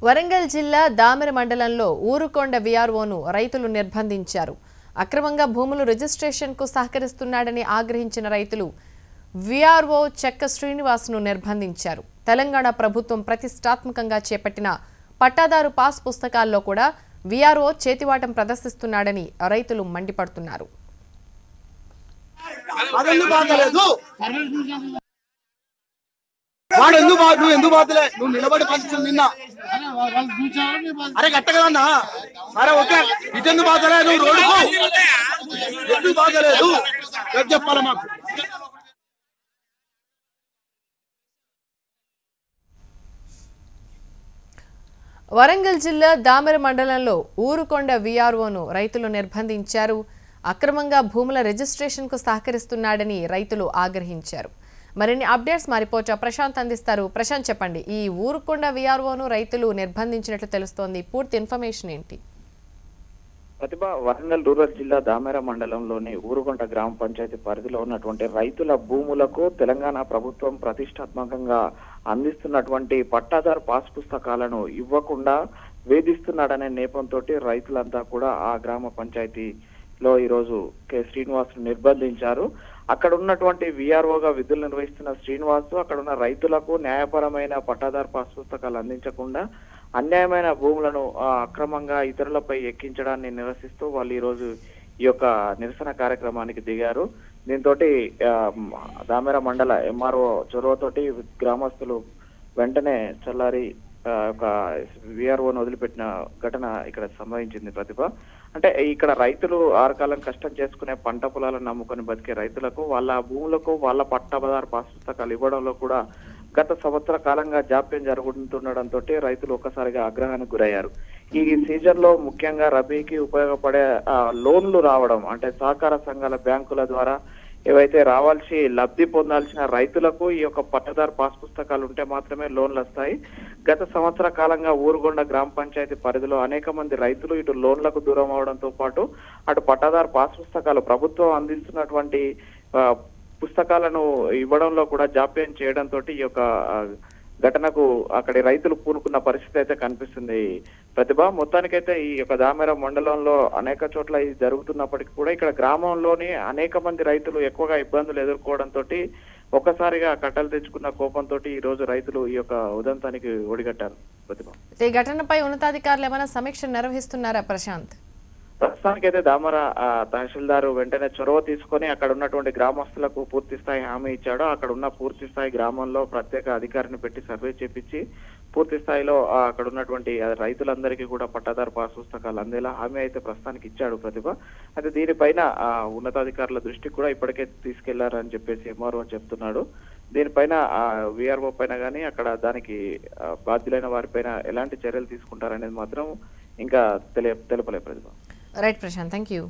వరంగల్ జిల్లా దామెర మండలంలో ఊరుకొండ విఆర్ఓను రైతులు నిర్బంధించారు. అక్రమంగా భూములు రిజిస్ట్రేషన్కు సహకరిస్తున్నాడని ఆగ్రహించిన రైతులు విఆర్ఓ చెక్క శ్రీనివాస్ను నిర్బంధించారు. తెలంగాణ ప్రభుత్వం ప్రతిష్టాత్మకంగా చేపట్టిన పట్టాదారు పాస్ పుస్తకాల్లో కూడా విఆర్ఓ చేతివాటం ప్రదర్శిస్తున్నాడని రైతులు మండిపడుతున్నారు. ఎందుకు బాధలే నువ్వు నిలబడి పరిస్థితులు నిన్న అరే కట్ట కదన్నా సరే ఓకే ఇటెందుకు బాధలే నువ్వు రోడ్డుకు ఎందుకు బాధలేదు చెప్పాలి మాకు. వరంగల్ జిల్లా దామెర మండలంలో ఊరుకొండ విఆర్ఓను రైతులు నిర్బంధించారు. అక్రమంగా భూముల రిజిస్ట్రేషన్కు సహకరిస్తున్నాడని రైతులు ఆగ్రహించారు. మరిన్ని అప్డేట్స్ మా రిపోర్టర్ ప్రశాంత్ అందిస్తారు. ప్రశాంత్, చెప్పండి, ఈ ఊరుకొండ విఆర్ఓను రైతులు నిర్బంధించినట్లు తెలుస్తోంది. పూర్తి ఇన్ఫర్మేషన్ ఏంటి? ప్రతిభ, వరంగల్ రూరల్ జిల్లా దామెర మండలంలోని ఊరుకొండ గ్రామ పంచాయతీ పరిధిలో ఉన్నటువంటి రైతుల భూములకు తెలంగాణ ప్రభుత్వం ప్రతిష్టాత్మకంగా అందిస్తున్నటువంటి పట్టాదారు పాస్ పుస్తకాలను ఇవ్వకుండా వేధిస్తున్నాడనే నేపంతో రైతులంతా కూడా ఆ గ్రామ పంచాయతీలో ఈరోజు కె శ్రీనివాస్ నిర్బంధించారు. అక్కడ ఉన్నటువంటి విఆర్ఓగా విధులు నిర్వహిస్తున్న శ్రీనివాస్ అక్కడ ఉన్న రైతులకు న్యాయపరమైన పట్టాదారు పాస్ పుస్తకాలు అందించకుండా అన్యాయమైన భూములను అక్రమంగా ఇతరులపై ఎక్కించడాన్ని నిరసిస్తూ వాళ్ళు ఈ రోజు ఈ యొక్క నిరసన కార్యక్రమానికి దిగారు. దీంతో దామెర మండల ఎంఆర్ఓ చొరవతోటి గ్రామస్తులు వెంటనే చల్లారి ఒక విఆర్ఓను వదిలిపెట్టిన ఘటన ఇక్కడ సంభవించింది. ప్రతిభ, అంటే ఇక్కడ రైతులు ఆరుకాలం కష్టం చేసుకునే పంట పొలాలను నమ్ముకొని బతికే రైతులకు వాళ్ళ భూములకు వాళ్ళ పట్టాదారు పాస్ పుస్తకాలు ఇవ్వడంలో కూడా గత సంవత్సర కాలంగా జాప్యం జరుగుతుండడంతో రైతులు ఒక్కసారిగా ఆగ్రహానికి గురయ్యారు. ఈ సీజన్ లో ముఖ్యంగా రబీకి ఉపయోగపడే లోన్లు రావడం, అంటే సహకార సంఘాల బ్యాంకుల ద్వారా ఏవైతే లబ్ధి పొందాల్సిన రైతులకు ఈ యొక్క పట్టాదారు పాస్ పుస్తకాలు ఉంటే మాత్రమే లోన్లు వస్తాయి. గత సంవత్సర కాలంగా ఊరుగొండ గ్రామ పంచాయతీ పరిధిలో అనేక మంది రైతులు ఇటు లోన్లకు దూరం అవడంతో పాటు అటు పట్టాదారు పాస్ పుస్తకాలు ప్రభుత్వం అందిస్తున్నటువంటి పుస్తకాలను ఇవ్వడంలో కూడా జాప్యం చేయడంతో ఈ యొక్క ఘటనకు అక్కడి రైతులు పూనుకున్న పరిస్థితి అయితే కనిపిస్తుంది. ప్రతిభ, మొత్తానికైతే ఈ యొక్క దామెర మండలంలో అనేక చోట్ల ఇది జరుగుతున్నప్పటికీ కూడా ఇక్కడ గ్రామంలోని అనేక మంది రైతులు ఎక్కువగా ఇబ్బందులు ఎదుర్కోవడంతో ఒక్కసారిగా కట్టలు తెచ్చుకున్న కోపంతో ఈ రోజు రైతులు ఈ యొక్క ఉదంతానికి ఒడిగట్టారు. ప్రతిభ, ఈ ఘటనపై ఉన్నతాధికారులు ఏమైనా సమీక్ష నిర్వహిస్తున్నారా ప్రశాంత్? ప్రస్తుతానికైతే దామర తహసీల్దారు వెంటనే చొరవ తీసుకొని అక్కడ ఉన్నటువంటి గ్రామస్తులకు పూర్తి స్థాయి హామీ ఇచ్చాడు. అక్కడ ఉన్న పూర్తి స్థాయి గ్రామంలో ప్రత్యేక అధికారిని పెట్టి సర్వే చేపించి పూర్తి స్థాయిలో అక్కడ ఉన్నటువంటి రైతులందరికీ కూడా పట్టాదారు పాస్ పుస్తకాలు అందేలా హామీ అయితే ప్రస్తుతానికి ఇచ్చాడు. ప్రతిభ, అయితే దీనిపైన ఉన్నతాధికారుల దృష్టికి కూడా ఇప్పటికే తీసుకెళ్లారని చెప్పేసి ఎంఆర్ఓ చెప్తున్నాడు. దీనిపైన విఆర్ఓ పైన కానీ అక్కడ దానికి బాధ్యులైన వారిపైన ఎలాంటి చర్యలు తీసుకుంటారనేది మాత్రం ఇంకా తెలుపలే. ప్రతిభ, రైట్ ప్రశాంత్, థ్యాంక్ యూ.